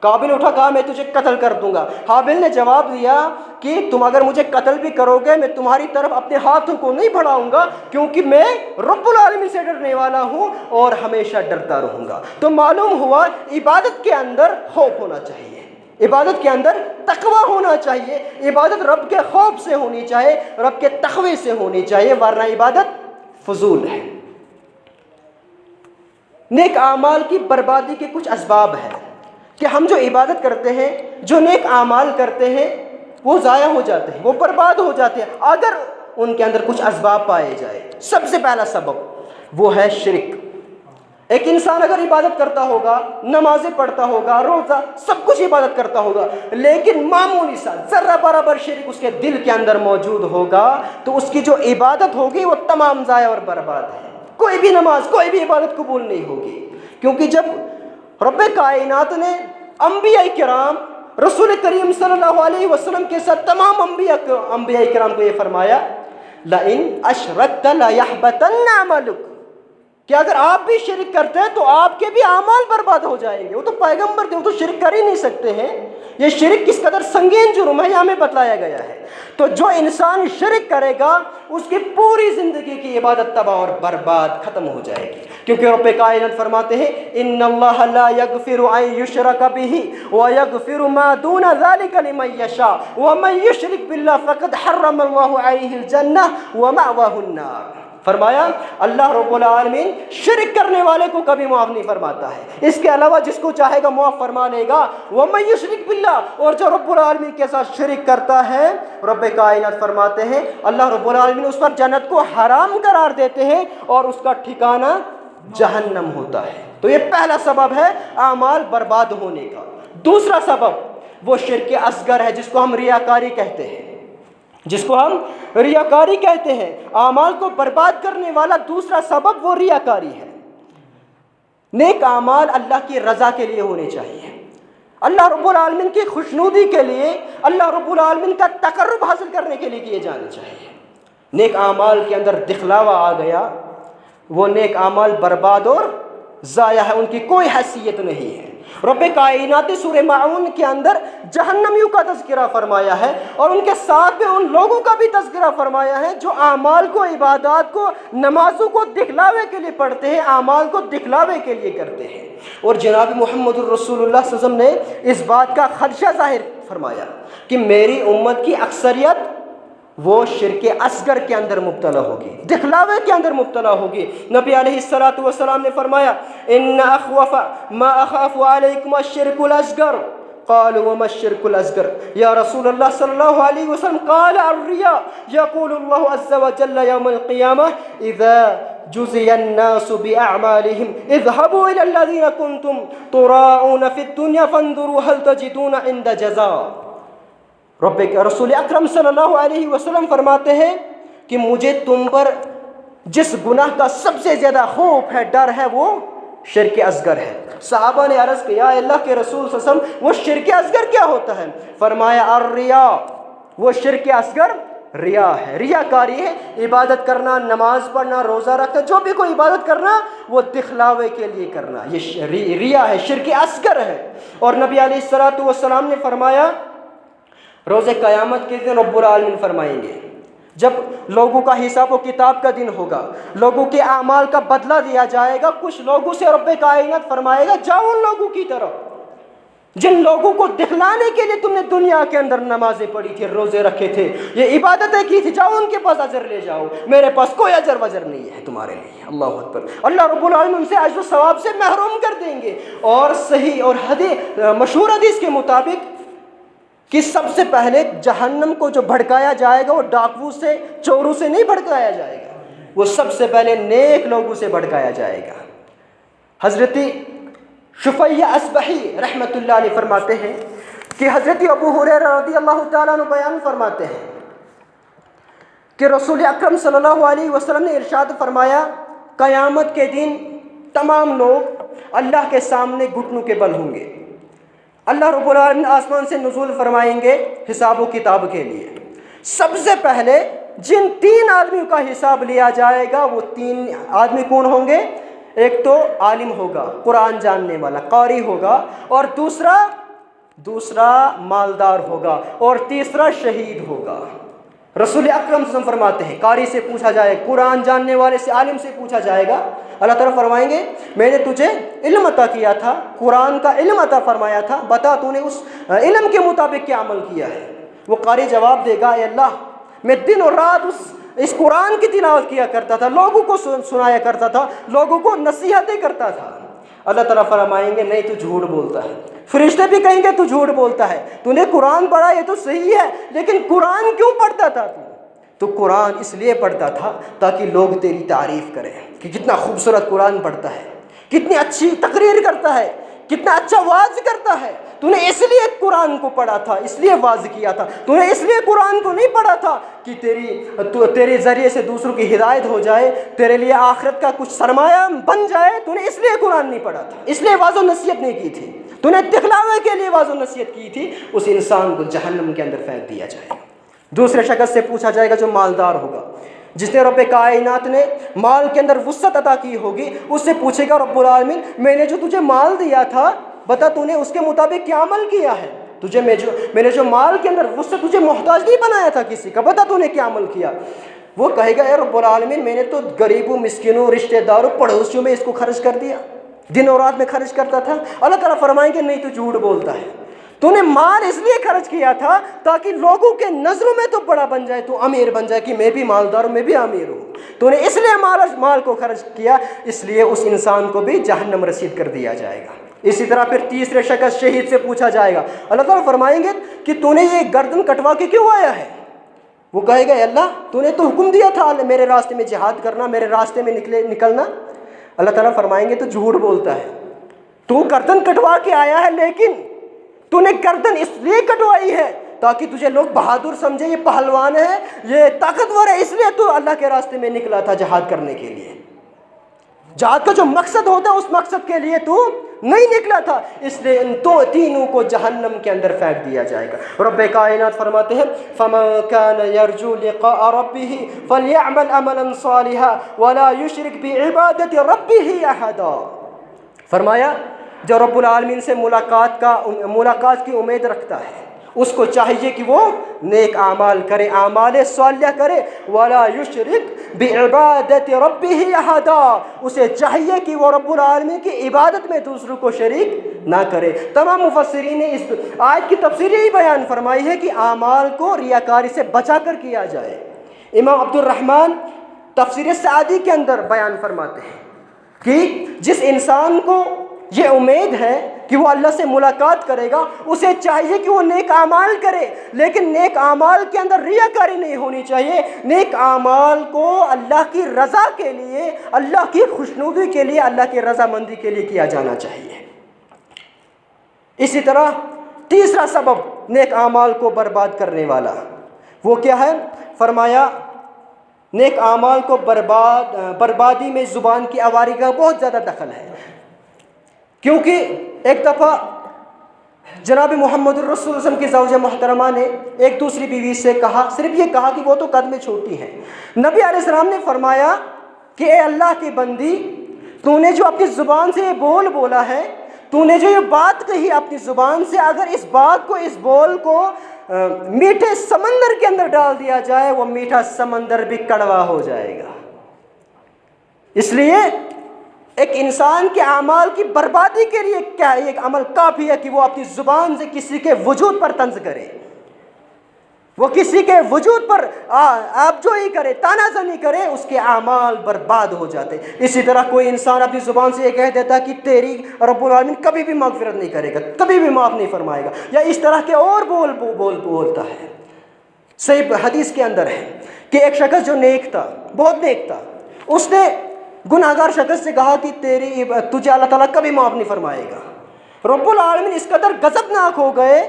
قابیل اٹھا، کہا میں تجھے قتل کر دوں گا۔ حابیل نے جواب دیا کہ تم اگر مجھے قتل بھی کرو گے میں تمہاری طرف اپنے ہاتھوں کو نہیں بڑھاؤں گا، کیونکہ میں رب العالمین سے ڈرنے والا ہوں اور ہمیشہ ڈرتا رہوں گا۔ تو معلوم ہوا عبادت کے اندر خوف ہونا چاہیے، عبادت کے اندر تقوی ہونا چاہیے، عبادت رب کے خوف سے ہونی چاہیے، رب کے تقوی سے ہونی چاہیے، ورنہ عبادت فضول ہے۔ نیک اعمال کی بربادی کے کچھ اسباب ہیں کہ ہم جو عبادت کرتے ہیں، جو نیک اعمال کرتے ہیں، وہ ضائع ہو جاتے ہیں، وہ برباد ہو جاتے ہیں اگر ان کے اندر کچھ اسباب پائے جائے۔ سب سے پہلا سبب وہ ہے شرک۔ ایک انسان اگر عبادت کرتا ہوگا، نمازیں پڑھتا ہوگا، روزہ، سب کچھ عبادت کرتا ہوگا، لیکن معمولی سا ذرہ برابر شرک اس کے دل کے اندر موجود ہوگا تو اس کی جو عبادت ہوگی وہ تمام ضائع اور برباد ہے۔ کوئی بھی نماز، کوئی بھی عبادت قبول نہیں ہوگی، کیونکہ جب رب کائنات نے انبیاء کرام، رسول کریم صلی اللہ علیہ وسلم کے ساتھ تمام انبیاء کرام کو یہ فرمایا لَإِنْ أَشْرَكْتَ لَيَحْبَطَنَّ عَمَلُكَ، کہ اگر آپ بھی شرک کرتے ہیں تو آپ کے بھی اعمال برباد ہو جائیں گے۔ وہ تو پیغمبر تھے، وہ تو شرک کر ہی نہیں سکتے ہیں۔ یہ شرک کس قدر سنگین جرم ہے یہ ہمیں بتلایا گیا ہے۔ تو جو انسان شرک کرے گا اس کی پوری زندگی کی عبادت تباہ اور برباد ختم ہو جائے گی، کیونکہ رب کائنات فرماتے ہیں ان اللہ لا یغفر ان یشرک بہ ویغفر ما دون ذلک لمن یشاء ومن یشرک باللہ فقد حرم اللہ علیہ الجنہ ومأواہ النار۔ فرمایا اللہ رب العالمین شرک کرنے والے کو کبھی معاف نہیں فرماتا ہے، اس کے علاوہ جس کو چاہے گا معاف فرما لے گا۔ وَمَن يُشْرِكْ بِاللَّهِ، اور جو رب العالمین کے ساتھ شرک کرتا ہے، رب کائنات فرماتے ہیں اللہ رب العالمین اس پر جنت کو حرام قرار دیتے ہیں اور اس کا ٹھکانہ جہنم ہوتا ہے۔ تو یہ پہلا سبب ہے اعمال برباد ہونے کا۔ دوسرا سبب وہ شرک اصغر ہے، جس کو ہم ریاکاری کہتے ہیں، جس کو ہم ریاکاری کہتے ہیں۔ اعمال کو برباد کرنے والا دوسرا سبب وہ ریاکاری ہے۔ نیک اعمال اللہ کی رضا کے لیے ہونے چاہیے، اللہ رب العالمین کی خوشنودی کے لیے، اللہ رب العالمین کا تقرب حاصل کرنے کے لیے کیے جانے چاہیے۔ نیک اعمال کے اندر دکھلاوا آ گیا، وہ نیک اعمال برباد اور ضائع ہے، ان کی کوئی حیثیت نہیں ہے۔ رب کائنات نے سورہ معون کے اندر جہنمیوں کا تذکرہ فرمایا ہے، اور ان کے ساتھ میں ان لوگوں کا بھی تذکرہ فرمایا ہے جو اعمال کو، عبادات کو، نمازوں کو دکھلاوے کے لیے پڑھتے ہیں، اعمال کو دکھلاوے کے لیے کرتے ہیں۔ اور جناب محمد الرسول اللہ صلی اللہ علیہ وسلم نے اس بات کا خدشہ ظاہر فرمایا کہ میری امت کی اکثریت وہ شرک اصغر کے اندر مبتلا ہوگی، دکھلاوے کے اندر مبتلا ہوگی۔ نبی علیہ الصلوۃ والسلام نے فرمایا ان اخوف ما اخاف علیکم الشرک الاصغر، قالوا وما الشرك الأصغر يا رسول الله صلى الله عليه وسلم؟ قال الرياء، يقول الله عز وجل يوم القيامة إذا جزي الناس بأعمالهم اذهبوا إلى الذين كنتم تراءون في الدنيا فانظروا هل تجدون عند جزاء۔ رسول اکرم صلی اللہ علیہ وسلم فرماتے ہیں کہ مجھے تم پر جس گناہ کا سب سے زیادہ خوف ہے، ڈر ہے، وہ شرک اصغر ہے۔ صحابہ نے عرض کیا اللہ کے رسول صلی اللہ علیہ وسلم وہ شرک اصغر کیا ہوتا ہے؟ فرمایا الریا، وہ شرک اصغر ریا ہے، ریاکاری ہے، عبادت کرنا، نماز پڑھنا، روزہ رکھنا، جو بھی کوئی عبادت کرنا وہ دکھلاوے کے لیے کرنا، یہ ریا ہے، شرک اصغر ہے۔ اور نبی علیہ الصلوۃ والسلام نے فرمایا روز قیامت کے دن رب العالمین فرمائیں گے جب لوگوں کا حساب و کتاب کا دن ہوگا، لوگوں کے اعمال کا بدلہ دیا جائے گا، کچھ لوگوں سے رب کائنات فرمائے گا جاؤ ان لوگوں کی طرف جن لوگوں کو دکھلانے کے لیے تم نے دنیا کے اندر نمازیں پڑھی تھی، روزے رکھے تھے، یہ عبادتیں کی تھی، جاؤ ان کے پاس اجر لے جاؤ، میرے پاس کوئی اجر وجر نہیں ہے تمہارے لیے۔ اللہ اکبر۔ اللہ رب العالمین ان سے اجر و ثواب سے محروم کر دیں گے۔ اور صحیح اور مشہور حدیث کے مطابق کہ سب سے پہلے جہنم کو جو بھڑکایا جائے گا وہ ڈاکو سے، چوروں سے نہیں بھڑکایا جائے گا، وہ سب سے پہلے نیک لوگوں سے بھڑکایا جائے گا۔ حضرت شفیع اصبحی رحمۃ اللہ علیہ فرماتے ہیں کہ حضرت ابو ہریرہ رضی اللہ تعالیٰ عنہ بیان فرماتے ہیں کہ رسول اکرم صلی اللہ علیہ وسلم نے ارشاد فرمایا قیامت کے دن تمام لوگ اللہ کے سامنے گھٹنوں کے بل ہوں گے، اللہ رب العالمین آسمان سے نزول فرمائیں گے حساب و کتاب کے لیے۔ سب سے پہلے جن 3 آدمیوں کا حساب لیا جائے گا وہ 3 آدمی کون ہوں گے؟ ایک تو عالم ہوگا، قرآن جاننے والا، قاری ہوگا، اور دوسرا مالدار ہوگا، اور تیسرا شہید ہوگا۔ رسول اکرم صلی اللہ علیہ وسلم فرماتے ہیں قاری سے پوچھا جائے، قرآن جاننے والے سے، عالم سے پوچھا جائے گا، اللہ تعالیٰ فرمائیں گے میں نے تجھے علم عطا کیا تھا، قرآن کا علم عطا فرمایا تھا، بتا تو نے اس علم کے مطابق کیا عمل کیا ہے؟ وہ قاری جواب دے گا اے اللہ میں دن اور رات اس قرآن کی تلاوت کیا کرتا تھا، لوگوں کو سنایا کرتا تھا، لوگوں کو نصیحتیں کرتا تھا۔ اللہ تعالیٰ فرمائیں گے نہیں تو جھوٹ بولتا ہے۔ فرشتے بھی کہیں گے تو جھوٹ بولتا ہے، تو نے قرآن پڑھا یہ تو صحیح ہے لیکن قرآن کیوں پڑھتا تھا تو قرآن اس لیے پڑھتا تھا تاکہ لوگ تیری تعریف کریں کہ کتنا خوبصورت قرآن پڑھتا ہے، کتنی اچھی تقریر کرتا ہے، کتنا اچھا واعظ کرتا ہے، تو نے اس لیے قرآن کو پڑھا تھا، اس لیے واعظ کیا تھا، تو نے اس لیے قرآن کو نہیں پڑھا تھا کہ تیرے ذریعے سے دوسروں کی ہدایت ہو جائے، تیرے لیے آخرت کا کچھ سرمایہ بن جائے، تو نے اس لیے قرآن نہیں پڑھا تھا، اس لیے واعظ و نصیحت نہیں کی تھی، تو نے دکھلاوے کے لیے واعظ و نصیحت کی تھی، اس انسان کو جہنم کے اندر پھینک دیا جائے گا۔ دوسرے شخص سے پوچھا جائے گا جو مالدار ہوگا، جس نے رب کائنات نے مال کے اندر وسعت عطا کی ہوگی، اس سے پوچھے گا رب العالمین میں نے جو تجھے مال دیا تھا بتا تو نے اس کے مطابق کیا عمل کیا ہے؟ میں نے جو مال کے اندر وسعت تجھے محتاج نہیں بنایا تھا کسی کا، بتا تو نے کیا عمل کیا؟ وہ کہے گا اے رب العالمین میں نے تو غریبوں، مسکینوں، رشتہ داروں، پڑوسیوں میں اس کو خرچ کر دیا، دن اور رات میں خرچ کرتا تھا۔ اللہ تعالیٰ فرمائیں گے نہیں تو جھوٹ بولتا ہے، تو نے مال اس لیے خرچ کیا تھا تاکہ لوگوں کے نظروں میں تو بڑا بن جائے، تو امیر بن جائے کہ میں بھی مالدار ہوں، میں بھی امیر ہوں، تو نے اس لیے مال کو خرچ کیا، اس لیے اس انسان کو بھی جہنم رسید کر دیا جائے گا۔ اسی طرح پھر تیسرے شخص شہید سے پوچھا جائے گا، اللہ تعالیٰ فرمائیں گے کہ تو نے یہ گردن کٹوا کے کیوں آیا ہے؟ وہ کہے گا اللہ تو نے تو حکم دیا تھا میرے راستے میں جہاد کرنا، میرے راستے میں نکلنا۔ اللہ تعالیٰ فرمائیں گے تو جھوٹ بولتا ہے، تو گردن کٹوا کے آیا ہے لیکن تو نے گردن اس لیے کٹوائی ہے تاکہ تجھے لوگ بہادر سمجھے، یہ پہلوان ہے، یہ طاقتور ہے، اس لیے تو اللہ کے راستے میں نکلا تھا جہاد کرنے کے لیے۔ جہاد کا جو مقصد ہوتا ہے اس مقصد کے لیے تو نہیں نکلا تھا، اس لیے ان تینوں کو جہنم کے اندر پھینک دیا جائے گا۔ رب کائنات فرماتے ہیں فَمَن كَانَ يَرْجُو لِقَاءَ رَبِّهِ فَلْيَعْمَلْ عَمَلًا صَالِحًا وَلَا يُشْرِكْ بِعِبَادَةِ رَبِّهِ أَحَدًا۔ فرمایا جو رب العالمین سے ملاقات کی امید رکھتا ہے اس کو چاہیے کہ وہ نیک اعمال کرے، اعمال صالحہ کرے، وَلَا يُشْرِكْ بِعِبَادَةِ رَبِّهِ أَحَدًا، اسے چاہیے کہ وہ رب العالمین کی عبادت میں دوسروں کو شریک نہ کرے۔ تمام مفسرین نے اس آیت کی تفسیر یہی بیان فرمائی ہے کہ اعمال کو ریاکاری سے بچا کر کیا جائے۔ امام عبد الرحمن تفسیر سعدی کے اندر بیان فرماتے ہیں کہ جس انسان کو یہ امید ہے کہ وہ اللہ سے ملاقات کرے گا، اسے چاہیے کہ وہ نیک اعمال کرے، لیکن نیک اعمال کے اندر ریاکاری نہیں ہونی چاہیے۔ نیک اعمال کو اللہ کی رضا کے لیے، اللہ کی خوشنودی کے لیے، اللہ کی رضامندی کے لیے کیا جانا چاہیے۔ اسی طرح تیسرا سبب نیک اعمال کو برباد کرنے والا وہ کیا ہے؟ فرمایا نیک اعمال کو بربادی میں زبان کی آواری کا بہت زیادہ دخل ہے، کیونکہ ایک دفعہ جناب محمد الرسول صلی اللہ علیہ وسلم کی زوجہ محترمہ نے ایک دوسری بیوی سے کہا، صرف یہ کہا کہ وہ تو قد میں چھوٹی ہیں۔ نبی علیہ السلام نے فرمایا کہ اے اللہ کی بندی، تو نے جو اپنی زبان سے یہ بول بولا ہے، تو نے جو یہ بات کہی اپنی زبان سے، اگر اس بات کو، اس بول کو میٹھے سمندر کے اندر ڈال دیا جائے، وہ میٹھا سمندر بھی کڑوا ہو جائے گا۔ اس لیے ایک انسان کے اعمال کی بربادی کے لیے کیا ایک عمل کافی ہے کہ وہ اپنی زبان سے کسی کے وجود پر طنز کرے، وہ کسی کے وجود پر آپ جو ہی کرے، تانا زنی کرے، اس کے اعمال برباد ہو جاتے۔ اسی طرح کوئی انسان اپنی زبان سے یہ کہہ دیتا کہ تیری رب العالمین کبھی بھی مغفرت نہیں کرے گا، کبھی بھی معاف نہیں فرمائے گا، یا اس طرح کے اور بولتا ہے۔ صحیح حدیث کے اندر ہے کہ ایک شخص جو نیک تھا، بہت نیک تھا، اس نے گناہگار شخص سے کہا کہ تجھے اللہ تعالیٰ کبھی معاف نہیں فرمائے گا۔ رب العالمین اس قدر غضبناک ہو گئے،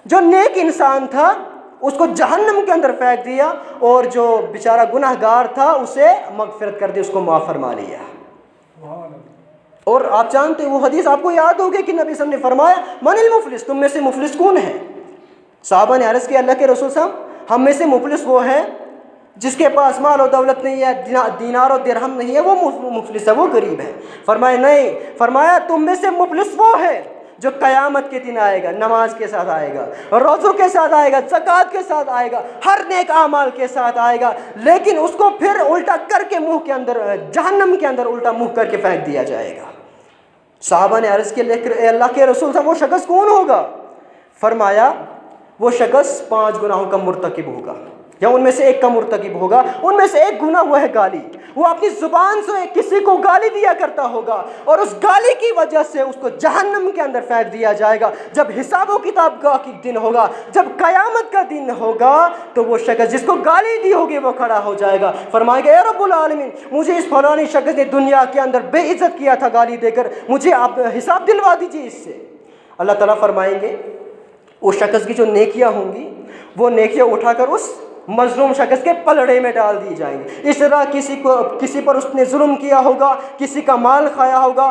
جو نیک انسان تھا اس کو جہنم کے اندر پھینک دیا، اور جو بیچارہ گناہگار تھا اسے مغفرت کر دی، اس کو معاف فرما لیا۔ اور آپ جانتے ہیں وہ حدیث آپ کو یاد ہوگی کہ نبی صلی اللہ علیہ وسلم نے فرمایا من المفلس، تم میں سے مفلس کون ہے؟ صحابہ نے عرض کیا اللہ کے رسول صاحب، ہم میں سے مفلس وہ ہے جس کے پاس مال و دولت نہیں ہے، دینار و درہم نہیں ہے، وہ مفلس ہے، وہ غریب ہے۔ فرمایا نہیں، فرمایا تم میں سے مفلس وہ ہے جو قیامت کے دن آئے گا، نماز کے ساتھ آئے گا، روزوں کے ساتھ آئے گا، زکوٰۃ کے ساتھ آئے گا، ہر نیک اعمال کے ساتھ آئے گا، لیکن اس کو پھر الٹا کر کے منہ کے اندر، جہنم کے اندر الٹا منہ کر کے پھینک دیا جائے گا۔ صحابہ نے عرض کیا اے اللہ کے رسول صاحب وہ شخص کون ہوگا؟ فرمایا وہ شخص 5 گناہوں کا مرتکب ہوگا، یا ان میں سے ایک کا مرتکب ہوگا۔ ان میں سے ایک گناہ وہ ہے گالی، وہ اپنی زبان سے کسی کو گالی دیا کرتا ہوگا، اور اس گالی کی وجہ سے اس کو جہنم کے اندر پھینک دیا جائے گا۔ جب حساب و کتاب کا دن ہوگا، جب قیامت کا دن ہوگا، تو وہ شخص جس کو گالی دی ہوگی وہ کھڑا ہو جائے گا، فرمائے گا اے رب العالمین، مجھے اس فلانی شخص نے دنیا کے اندر بے عزت کیا تھا گالی دے کر، مجھے آپ حساب دلوا دیجیے اس سے۔ اللہ تعالیٰ فرمائیں گے اس شخص کی جو نیکیاں ہوں گی، وہ نیکیاں اٹھا کر اس مظلوم شخص کے پلڑے میں ڈال دی جائیں گے۔ اس طرح کسی پر اس نے ظلم کیا ہوگا، کسی کا مال کھایا ہوگا،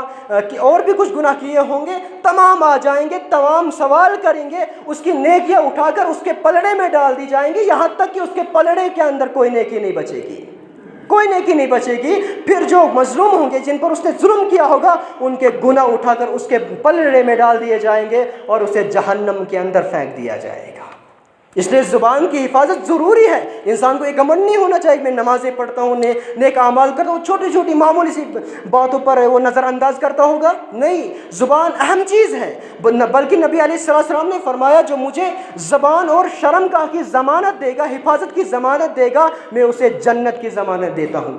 اور بھی کچھ گناہ کیے ہوں گے، تمام آ جائیں گے، تمام سوال کریں گے، اس کی نیکیاں اٹھا کر اس کے پلڑے میں ڈال دی جائیں گی، یہاں تک کہ اس کے پلڑے کے اندر کوئی نیکی نہیں بچے گی، کوئی نیکی نہیں بچے گی۔ پھر جو مظلوم ہوں گے، جن پر اس نے ظلم کیا ہوگا، ان کے گناہ اٹھا کر اس کے پلڑے میں ڈال دیے جائیں گے، اور اسے جہنم کے اندر پھینک دیا جائے گا۔ اس لیے زبان کی حفاظت ضروری ہے۔ انسان کو یہ گھمنڈ نہیں ہونا چاہیے میں نمازیں پڑھتا ہوں، نیک اعمال کرتا ہوں، چھوٹی چھوٹی معمولی سی باتوں پر وہ نظر انداز کرتا ہوگا، نہیں، زبان اہم چیز ہے۔ بلکہ نبی علیہ السلام نے فرمایا جو مجھے زبان اور شرم کا کی ضمانت دے گا، حفاظت کی ضمانت دے گا، میں اسے جنت کی ضمانت دیتا ہوں۔